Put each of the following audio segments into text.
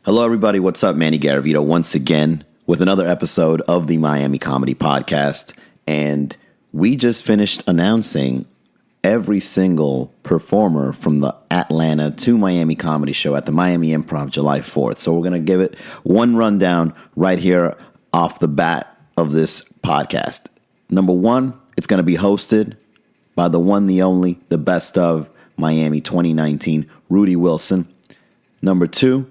Hello, everybody. What's up? Manny Garavito once again with another episode of the Miami Comedy Podcast. And we just finished announcing every single performer from the Atlanta to Miami comedy show at the Miami Improv July 4th. So we're going to give it one rundown right here off the bat of this podcast. Number one, it's going to be hosted by the one, the only, the best of Miami 2019, Rudy Wilson. Number two,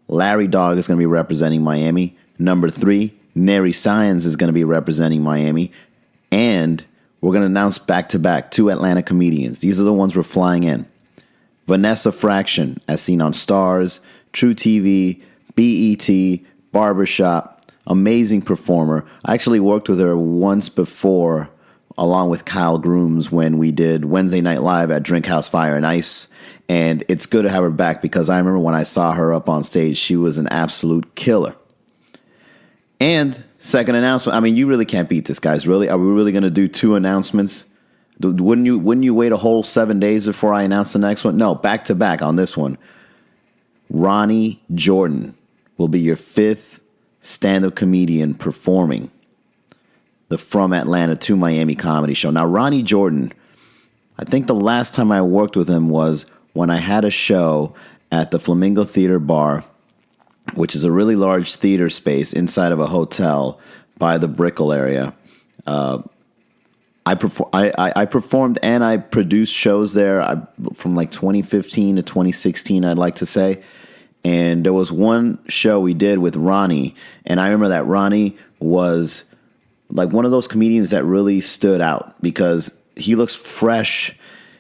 Larry Dog is going to be representing Miami. Number three, Neri Science is going to be representing Miami. And we're going to announce back-to-back two Atlanta comedians. These are the ones we're flying in. Vanessa Fraction, as seen on Stars, True TV, BET, Barbershop. Amazing performer. I actually worked with her once before, along with Kyle Grooms, when we did Wednesday Night Live at Drink House Fire and Ice. And it's good to have her back because I remember when I saw her up on stage, she was an absolute killer. And second announcement, I mean, you really can't beat this, guys. Really? Are we really going to do two announcements? Wouldn't you wait a whole 7 days before I announce the next one? No, back to back on this one. Ronnie Jordan will be your fifth stand-up comedian performing the From Atlanta to Miami comedy show. Now, Ronnie Jordan, I think the last time I worked with him was when I had a show at the Flamingo Theater Bar, which is a really large theater space inside of a hotel by the Brickell area. I performed and I produced shows there from like 2015 to 2016, I'd like to say. And there was one show we did with Ronnie, and I remember that Ronnie was like one of those comedians that really stood out because he looks fresh.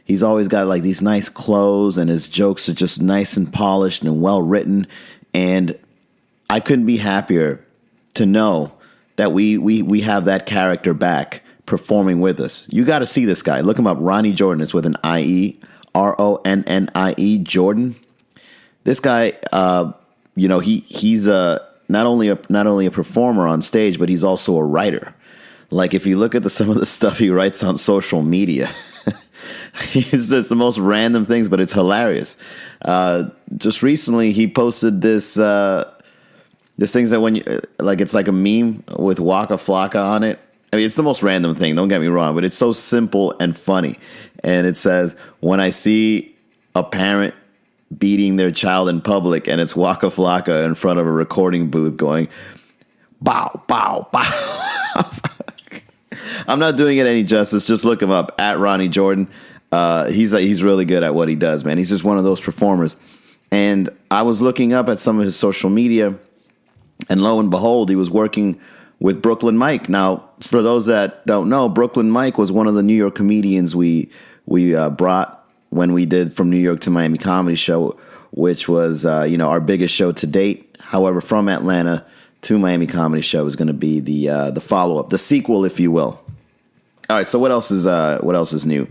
He's always got like these nice clothes, and his jokes are just nice and polished and well written. And I couldn't be happier to know that we have that character back performing with us. You got to see this guy. Look him up. Ronnie Jordan. It's with an I-E, Ronnie Jordan. This guy, he's not only a performer on stage, but he's also a writer. Like if you look at some of the stuff he writes on social media, it's just the most random things, but it's hilarious. Just recently, he posted this things that when you like, it's like a meme with Waka Flocka on it. I mean, it's the most random thing. Don't get me wrong, but it's so simple and funny. And it says, "When I see a parent beating their child in public," and it's Waka Flocka in front of a recording booth going, "Bow, bow, bow." I'm not doing it any justice. Just look him up at Ronnie Jordan. He's really good at what he does, man. He's just one of those performers. And I was looking up at some of his social media, and lo and behold, he was working with Brooklyn Mike. Now, for those that don't know, Brooklyn Mike was one of the New York comedians we brought when we did From New York to Miami Comedy Show, which was our biggest show to date. However, From Atlanta to Miami Comedy Show is going to be the follow-up, the sequel, if you will. All right, so what else is new?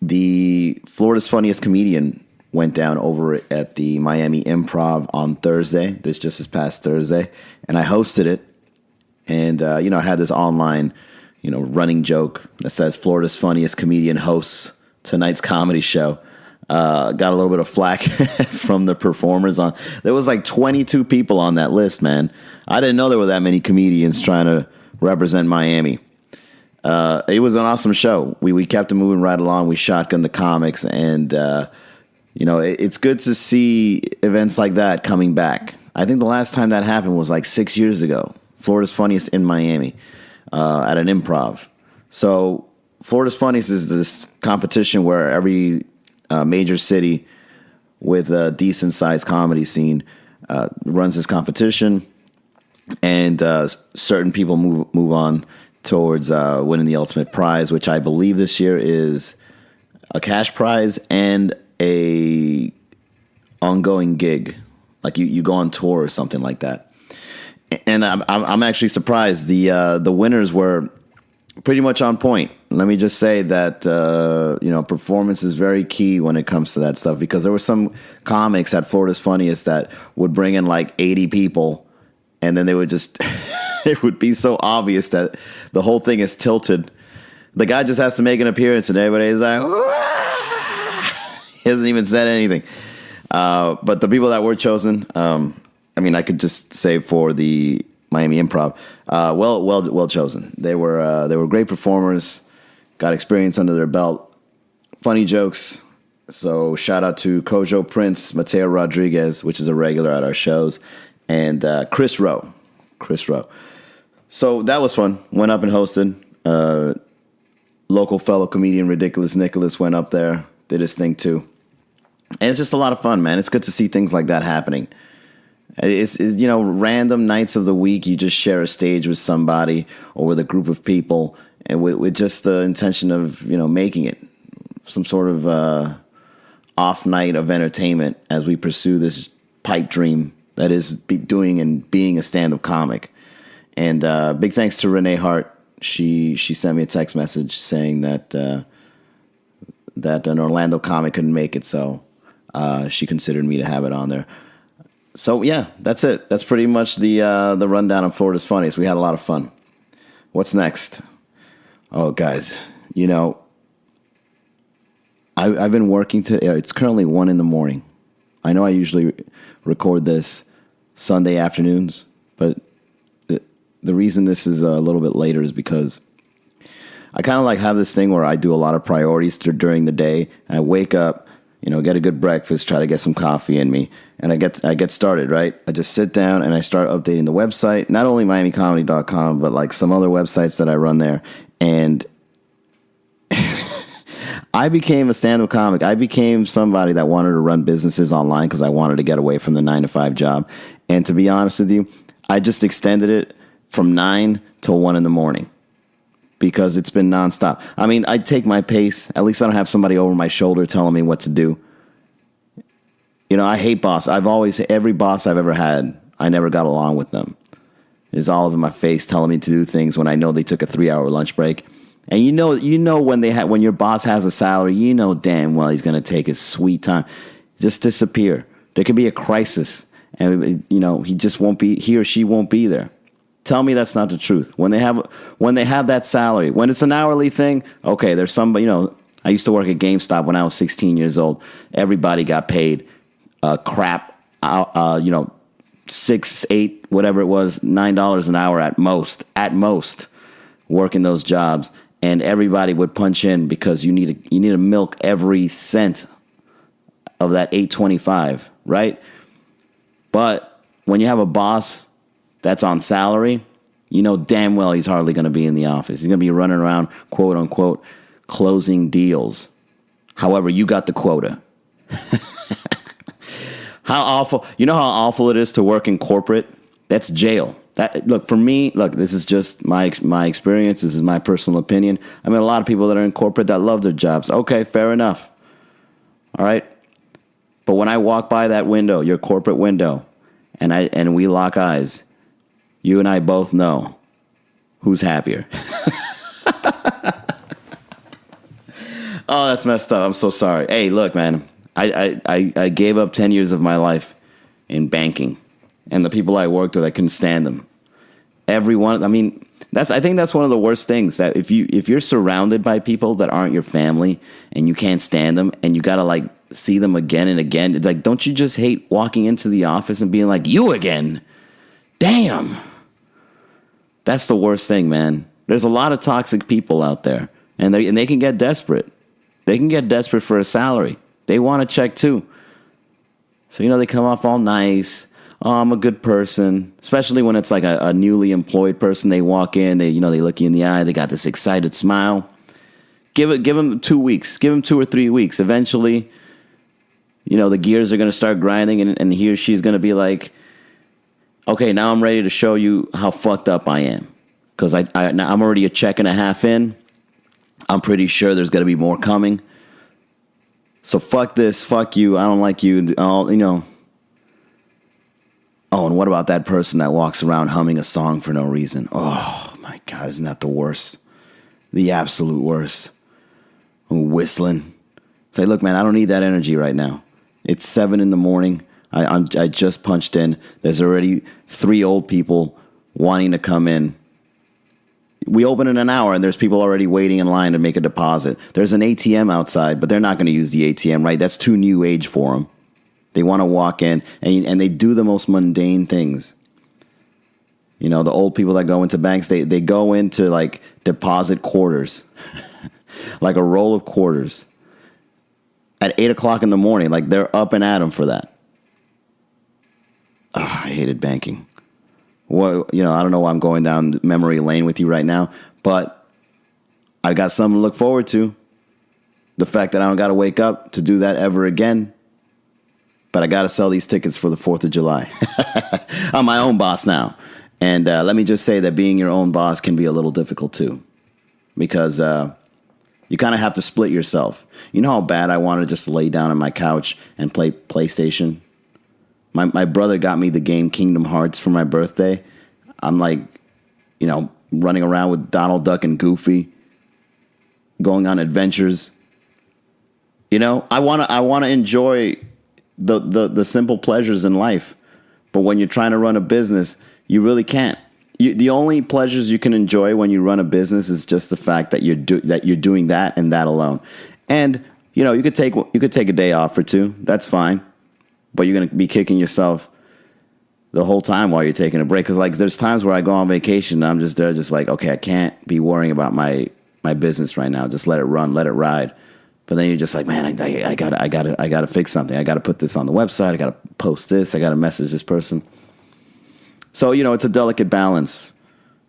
The Florida's Funniest Comedian went down over at the Miami Improv on Thursday, this past Thursday, and I hosted it. And, I had this online, running joke that says Florida's Funniest Comedian hosts tonight's comedy show. Got a little bit of flack from the performers. There was like 22 people on that list, man. I didn't know there were that many comedians trying to represent Miami. It was an awesome show. We kept it moving right along. We shotgunned the comics, and it's good to see events like that coming back. I think the last time that happened was like 6 years ago. Florida's Funniest in Miami at an improv. So Florida's Funniest is this competition where every major city with a decent-sized comedy scene runs this competition, and certain people move on towards winning the ultimate prize, which I believe this year is a cash prize and a ongoing gig, like you go on tour or something like that. And I'm actually surprised. The winners were pretty much on point. Let me just say that performance is very key when it comes to that stuff, because there were some comics at Florida's Funniest that would bring in like 80 people, and then they would just it would be so obvious that the whole thing is tilted. The guy just has to make an appearance, and everybody is like, he hasn't even said anything. But the people that were chosen, I mean, I could just say for the Miami Improv, well chosen. They were great performers, got experience under their belt, funny jokes. So shout out to Kojo Prince, Mateo Rodriguez, which is a regular at our shows, and Chris Rowe. So that was fun. Went up and hosted. Local fellow comedian Ridiculous Nicholas went up there, did his thing too. And it's just a lot of fun, man. It's good to see things like that happening. It's random nights of the week, you just share a stage with somebody or with a group of people, and with just the intention of, making it some sort of off night of entertainment as we pursue this pipe dream that is doing and being a stand-up comic. And big thanks to Renee Hart. She sent me a text message saying that an Orlando comic couldn't make it, so she considered me to have it on there. So yeah, that's it. That's pretty much the rundown on Florida's Funniest. We had a lot of fun. What's next? Oh, guys, I've been working it's currently 1 a.m. I know I usually record this Sunday afternoons, but the reason this is a little bit later is because I kind of have this thing where I do a lot of priorities during the day. I wake up, get a good breakfast, try to get some coffee in me, and I get started, right? I just sit down and I start updating the website, not only MiamiComedy.com, but some other websites that I run there. And I became a stand-up comic. I became somebody that wanted to run businesses online because I wanted to get away from the 9-to-5 job. And to be honest with you, I just extended it from 9 till 1 a.m. because it's been nonstop. I mean, I take my pace. At least I don't have somebody over my shoulder telling me what to do. I hate boss. Every boss I've ever had, I never got along with them. It's all in my face telling me to do things when I know they took a 3-hour lunch break. And when your boss has a salary, damn well he's going to take his sweet time. Just disappear. There could be a crisis, and he or she won't be there. Tell me that's not the truth. When they have that salary, when it's an hourly thing, okay, there's somebody, I used to work at GameStop when I was 16 years old. Everybody got paid crap, 6, 8, whatever it was, $9 an hour at most, working those jobs. And everybody would punch in because you need to milk every cent of that $8.25, right? But when you have a boss that's on salary, damn well he's hardly going to be in the office. He's going to be running around, quote unquote, closing deals. However, you got the quota. How awful it is to work in corporate? That's jail. For me, this is just my experience. This is my personal opinion. I mean, a lot of people that are in corporate that love their jobs. Okay, fair enough. All right. But when I walk by that window, your corporate window, and we lock eyes, you and I both know who's happier. Oh, that's messed up. I'm so sorry. Hey, look, man, I gave up 10 years of my life in banking. And the people I worked with, I couldn't stand them. Everyone, I mean, I think that's one of the worst things, that if you're surrounded by people that aren't your family and you can't stand them and you gotta see them again and again, don't you just hate walking into the office and being like, you again? Damn. That's the worst thing, man. There's a lot of toxic people out there, and they can get desperate. They can get desperate for a salary. They want a check too. So, they come off all nice. Oh, I'm a good person. Especially when it's a newly employed person. They walk in, they look you in the eye. They got this excited smile. Give them 2 weeks. Give them 2 or 3 weeks. Eventually, the gears are going to start grinding, and he or she's going to be like, okay, now I'm ready to show you how fucked up I am. Because I'm already a check and a half in. I'm pretty sure there's going to be more coming. So fuck this, fuck you, I don't like you, Oh, and what about that person that walks around humming a song for no reason? Oh, my God, isn't that the worst? The absolute worst. Whistling. Say, look, man, I don't need that energy right now. It's 7 a.m. I just punched in. There's already 3 old people wanting to come in. We open in an hour, and there's people already waiting in line to make a deposit. There's an ATM outside, but they're not going to use the ATM, right? That's too new age for them. They want to walk in and they do the most mundane things. You know, the old people that go into banks, they go into like deposit quarters, like a roll of quarters at 8 o'clock in the morning. Like they're up and at 'em for that. Oh, I hated banking. Well, you know, I don't know why I'm going down memory lane with you right now, but I got something to look forward to. The fact that I don't got to wake up to do that ever again. But I got to sell these tickets for the 4th of July. I'm my own boss now. And let me just say that being your own boss can be a little difficult too. Because you kind of have to split yourself. You know how bad I wanted to just lay down on my couch and play PlayStation? My brother got me the game Kingdom Hearts for my birthday. I'm like, you know, running around with Donald Duck and Goofy, going on adventures. You know, I want to enjoy the simple pleasures in life. But when you're trying to run a business, you really can't. The only pleasures you can enjoy when you run a business is just the fact that you're doing that and that alone. And you know, you could take a day off or two. That's fine. But you're going to be kicking yourself the whole time while you're taking a break. Because like there's times where I go on vacation and I'm just there just like, okay, I can't be worrying about my business right now. Just let it run, let it ride. But then you're just like, man, I gotta fix something. I gotta put this on the website. I gotta post this. I gotta message this person. So, you know, it's a delicate balance.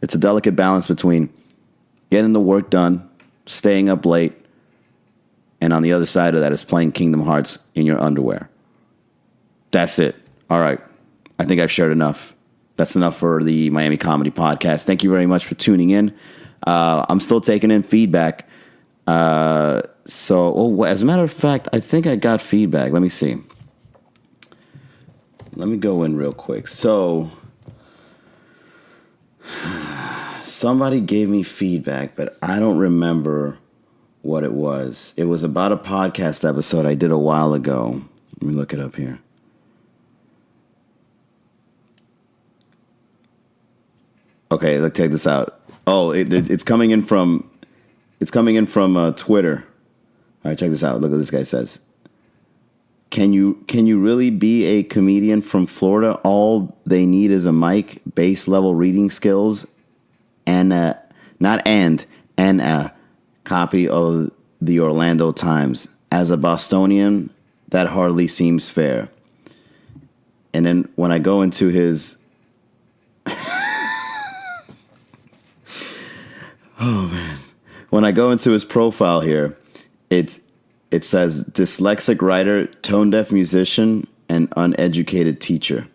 It's a delicate balance between getting the work done, staying up late, and on the other side of that is playing Kingdom Hearts in your underwear. That's it. All right. I think I've shared enough. That's enough for the Miami Comedy Podcast. Thank you very much for tuning in. I'm still taking in feedback. As a matter of fact, I think I got feedback. Let me see. Let me go in real quick. So, somebody gave me feedback, but I don't remember what it was. It was about a podcast episode I did a while ago. Let me look it up here. Okay, let's check this out. Oh, it's coming in from Twitter. All right, check this out. Look what this guy says. Can you really be a comedian from Florida? All they need is a mic, base level reading skills, and a copy of the Orlando Times. As a Bostonian, that hardly seems fair. And then when I go into his oh man. When I go into his profile here, it says dyslexic writer, tone deaf musician, and uneducated teacher.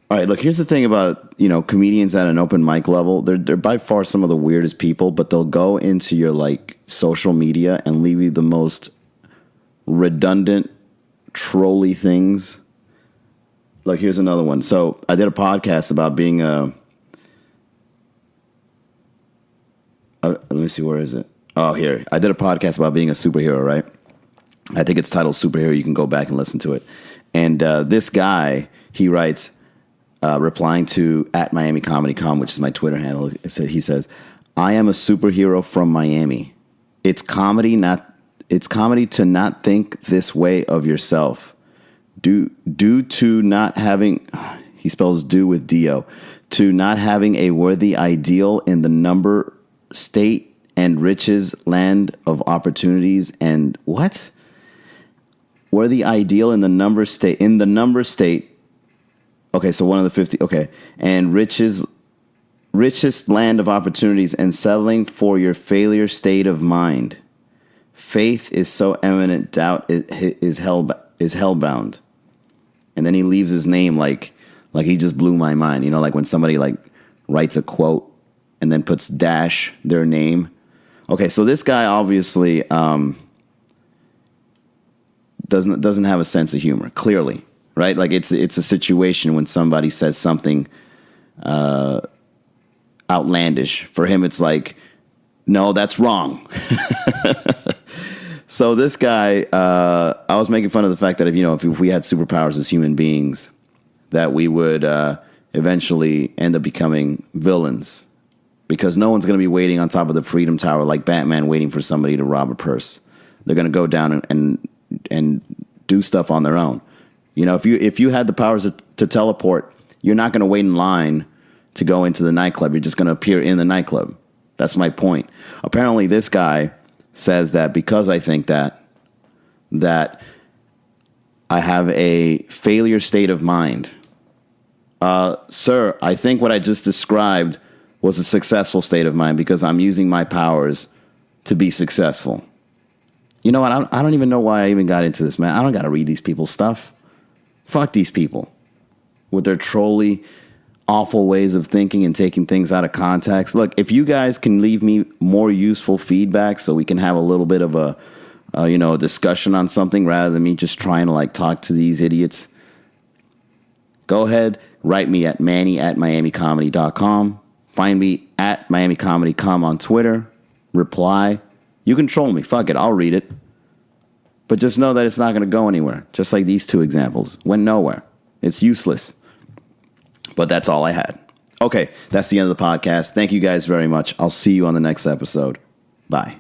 All right, look, here's the thing about, you know, comedians at an open mic level. They're by far some of the weirdest people, but they'll go into your like social media and leave you the most redundant, trolly things. Look, here's another one. So I did a podcast about being let me see, where is it? Oh, here. I did a podcast about being a superhero, right? I think it's titled Superhero. You can go back and listen to it. And this guy, he writes, replying to @MiamiComedyCom, which is my Twitter handle. He says, I am a superhero from Miami. It's comedy to not think this way of yourself. Due to not having, he spells do with D-O, to not having a worthy ideal in the number state and riches, land of opportunities, and what? Where the ideal in the number state, okay, so one of the 50, okay, and richest land of opportunities, and settling for your failure state of mind. Faith is so eminent, doubt is hellbound. And then he leaves his name like he just blew my mind. You know, like when somebody like writes a quote and then puts dash their name. Okay, so this guy obviously doesn't have a sense of humor, clearly, right? Like it's a situation when somebody says something outlandish. For him, it's like, no, that's wrong. So this guy, I was making fun of the fact that if we had superpowers as human beings, that we would eventually end up becoming villains. Because no one's going to be waiting on top of the Freedom Tower like Batman waiting for somebody to rob a purse. They're going to go down and do stuff on their own. You know, if you had the powers to teleport, you're not going to wait in line to go into the nightclub. You're just going to appear in the nightclub. That's my point. Apparently, this guy says that because I think that I have a failure state of mind. Sir, I think what I just described was a successful state of mind because I'm using my powers to be successful. You know what? I don't even know why I even got into this, man. I don't got to read these people's stuff. Fuck these people with their trolly, awful ways of thinking and taking things out of context. Look, if you guys can leave me more useful feedback so we can have a little bit of a discussion on something rather than me just trying to like talk to these idiots, go ahead, write me at manny@miamicomedy.com. Find me at miamicomedy.com on Twitter. Reply. You can troll me. Fuck it. I'll read it. But just know that it's not going to go anywhere. Just like these two examples. Went nowhere. It's useless. But that's all I had. Okay, that's the end of the podcast. Thank you guys very much. I'll see you on the next episode. Bye.